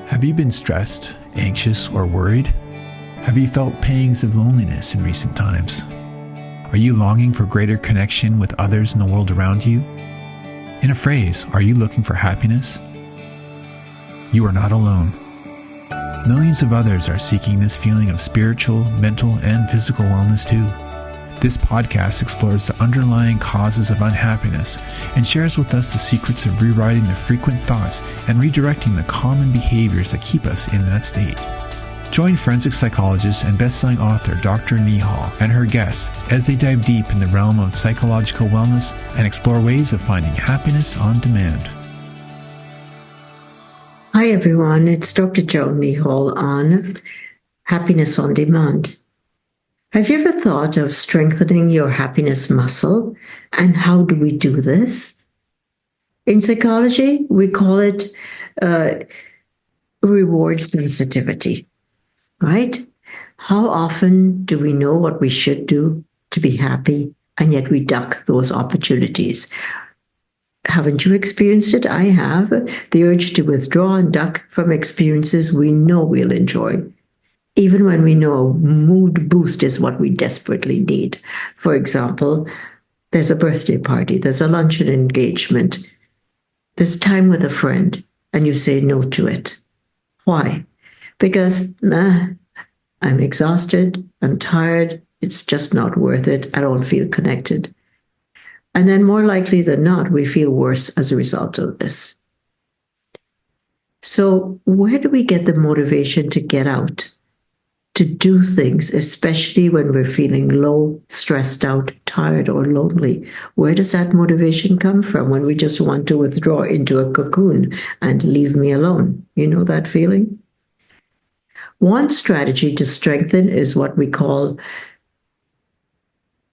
Have you been stressed, anxious, or worried? Have you felt pangs of loneliness in recent times? Are you longing for greater connection with others in the world around you? In a phrase, are you looking for happiness? You are not alone. Millions of others are seeking this feeling of spiritual, mental, and physical wellness too. This podcast explores the underlying causes of unhappiness and shares with us the secrets of rewriting the frequent thoughts and redirecting the common behaviors that keep us in that state. Join forensic psychologist and best-selling author Dr. Neehall and her guests as they dive deep in the realm of psychological wellness and explore ways of finding happiness on demand. Hi everyone, it's Dr. Joan Neehall on Happiness on Demand. Have you ever thought of strengthening your happiness muscle? And how do we do this? In psychology, we call it reward sensitivity, right? How often do we know what we should do to be happy, and yet we duck those opportunities? Haven't you experienced it? I have. The urge to withdraw and duck from experiences we know we'll enjoy, even when we know a mood boost is what we desperately need. For example, there's a birthday party, there's a luncheon engagement, there's time with a friend, and you say no to it. Why? Because I'm exhausted, I'm tired, it's just not worth it, I don't feel connected. And then more likely than not, we feel worse as a result of this. So where do we get the motivation to get out, to do things, especially when we're feeling low, stressed out, tired, or lonely? Where does that motivation come from when we just want to withdraw into a cocoon and leave me alone? You know that feeling? One strategy to strengthen is what we call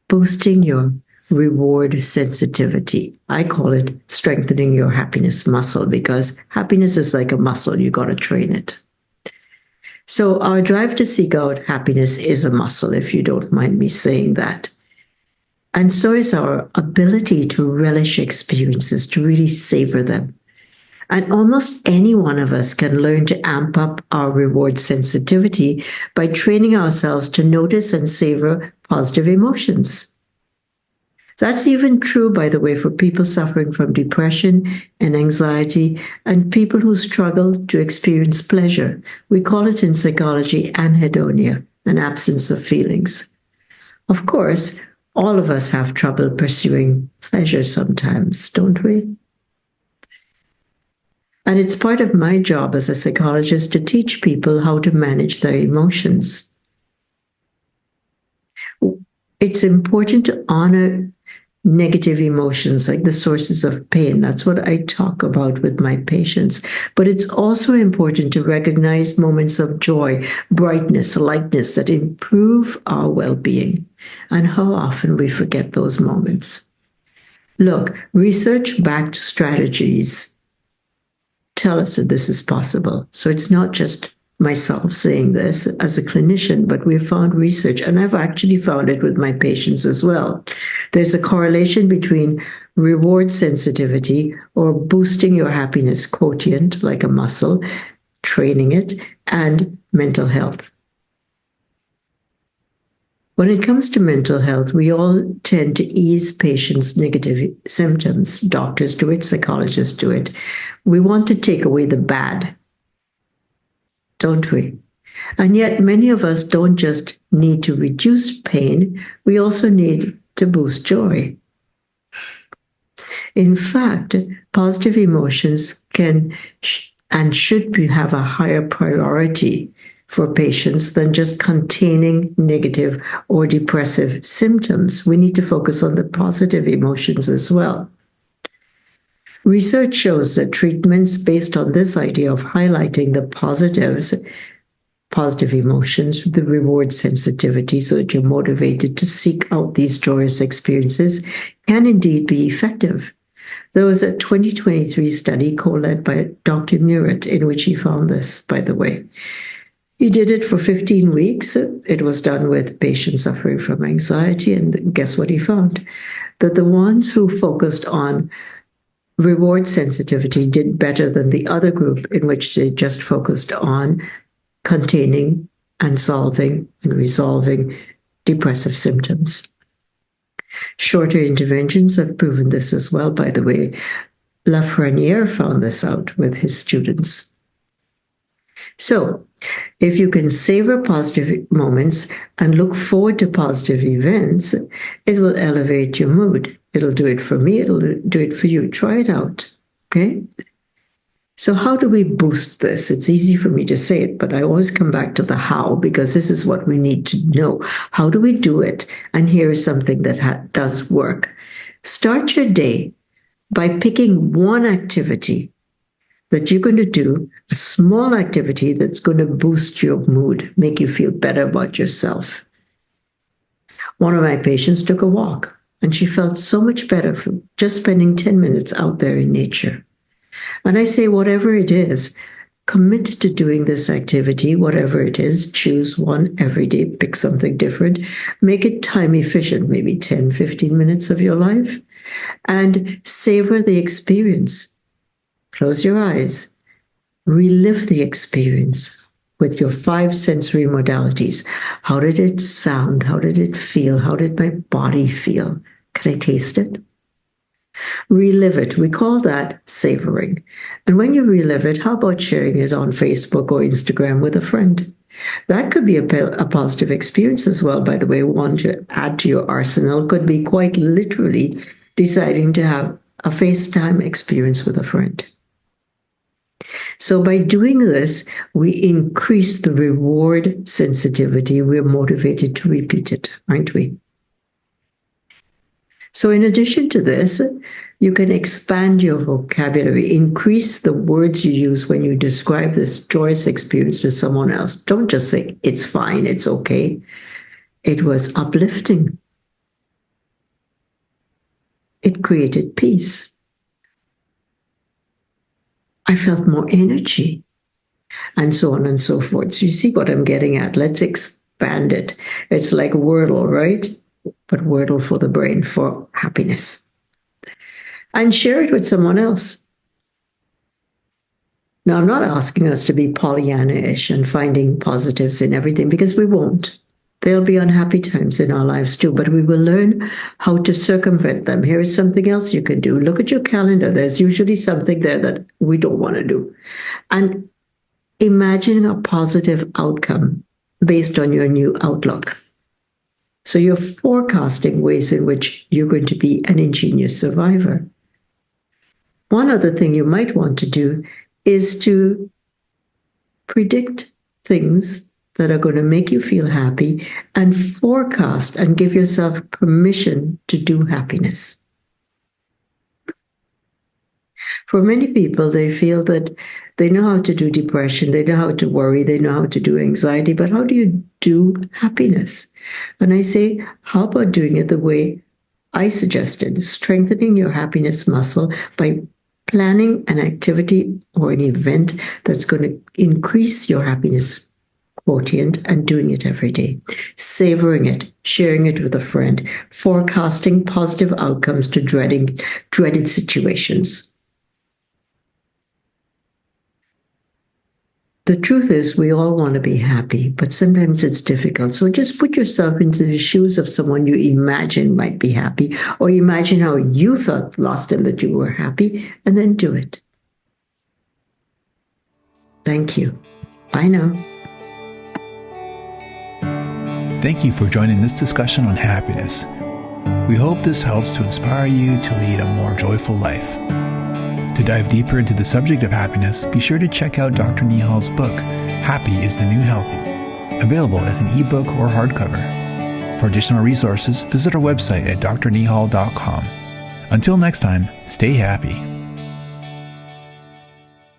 boosting your reward sensitivity. I call it strengthening your happiness muscle, because happiness is like a muscle. You got to train it. So our drive to seek out happiness is a muscle, if you don't mind me saying that. And so is our ability to relish experiences, to really savor them. And almost any one of us can learn to amp up our reward sensitivity by training ourselves to notice and savor positive emotions. That's even true, by the way, for people suffering from depression and anxiety and people who struggle to experience pleasure. We call it in psychology anhedonia, an absence of feelings. Of course, all of us have trouble pursuing pleasure sometimes, don't we? And it's part of my job as a psychologist to teach people how to manage their emotions. It's important to honor negative emotions, like the sources of pain. That's what I talk about with my patients. But it's also important to recognize moments of joy, brightness, lightness that improve our well-being. And how often we forget those moments. Look, research-backed strategies tell us that this is possible. So it's not just myself saying this as a clinician, but we've found research, and I've actually found it with my patients as well. There's a correlation between reward sensitivity, or boosting your happiness quotient like a muscle, training it, and mental health. When it comes to mental health, we all tend to ease patients' negative symptoms. Doctors do it, psychologists do it. We want to take away the bad, don't we? And yet many of us don't just need to reduce pain, we also need to boost joy. In fact, positive emotions can and should have a higher priority for patients than just containing negative or depressive symptoms. We need to focus on the positive emotions as well. Research shows that treatments based on this idea of highlighting the positives, positive emotions, the reward sensitivity, so that you're motivated to seek out these joyous experiences, can indeed be effective. There was a 2023 study co-led by Dr. Murat in which he found this, by the way. He did it for 15 weeks. It was done with patients suffering from anxiety, and guess what he found? That the ones who focused on reward sensitivity did better than the other group in which they just focused on containing and solving and resolving depressive symptoms. Shorter interventions have proven this as well, by the way. Lafreniere found this out with his students. So, if you can savor positive moments and look forward to positive events, it will elevate your mood. It'll do it for me, it'll do it for you. Try it out, okay? So how do we boost this? It's easy for me to say it, but I always come back to the how, because this is what we need to know. How do we do it? And here is something that does work. Start your day by picking one activity that you're going to do, a small activity that's going to boost your mood, make you feel better about yourself. One of my patients took a walk, and she felt so much better from just spending 10 minutes out there in nature. And I say, whatever it is, commit to doing this activity, whatever it is, choose one every day, pick something different, make it time efficient, maybe 10, 15 minutes of your life, and savor the experience. Close your eyes, relive the experience with your 5 sensory modalities. How did it sound? How did it feel? How did my body feel? Can I taste it? Relive it. We call that savoring. And when you relive it, how about sharing it on Facebook or Instagram with a friend? That could be a positive experience as well, by the way. One to add to your arsenal could be quite literally deciding to have a FaceTime experience with a friend. So by doing this, we increase the reward sensitivity. We're motivated to repeat it, aren't we? So in addition to this, you can expand your vocabulary, increase the words you use when you describe this joyous experience to someone else. Don't just say, it's fine, it's okay. It was uplifting. It created peace. I felt more energy, and so on and so forth. So you see what I'm getting at. Let's expand it. It's like Wordle, right? But Wordle for the brain, for happiness. And share it with someone else. Now, I'm not asking us to be Pollyanna-ish and finding positives in everything, because we won't. There'll be unhappy times in our lives too, but we will learn how to circumvent them. Here is something else you can do. Look at your calendar. There's usually something there that we don't want to do. And imagine a positive outcome based on your new outlook. So you're forecasting ways in which you're going to be an ingenious survivor. One other thing you might want to do is to predict things that are going to make you feel happy and forecast and give yourself permission to do happiness. For many people, they feel that they know how to do depression, they know how to worry, they know how to do anxiety, but how do you do happiness? And I say, how about doing it the way I suggested, strengthening your happiness muscle by planning an activity or an event that's going to increase your happiness quotient and doing it every day, savoring it, sharing it with a friend, forecasting positive outcomes to dreaded situations. The truth is, we all want to be happy, but sometimes it's difficult. So just put yourself into the shoes of someone you imagine might be happy, or imagine how you felt last time that you were happy, and then do it. Thank you. Bye now. Thank you for joining this discussion on happiness. We hope this helps to inspire you to lead a more joyful life. To dive deeper into the subject of happiness, be sure to check out Dr. Neehall's book, Happy is the New Healthy, available as an ebook or hardcover. For additional resources, visit our website at drneehall.com. Until next time, stay happy.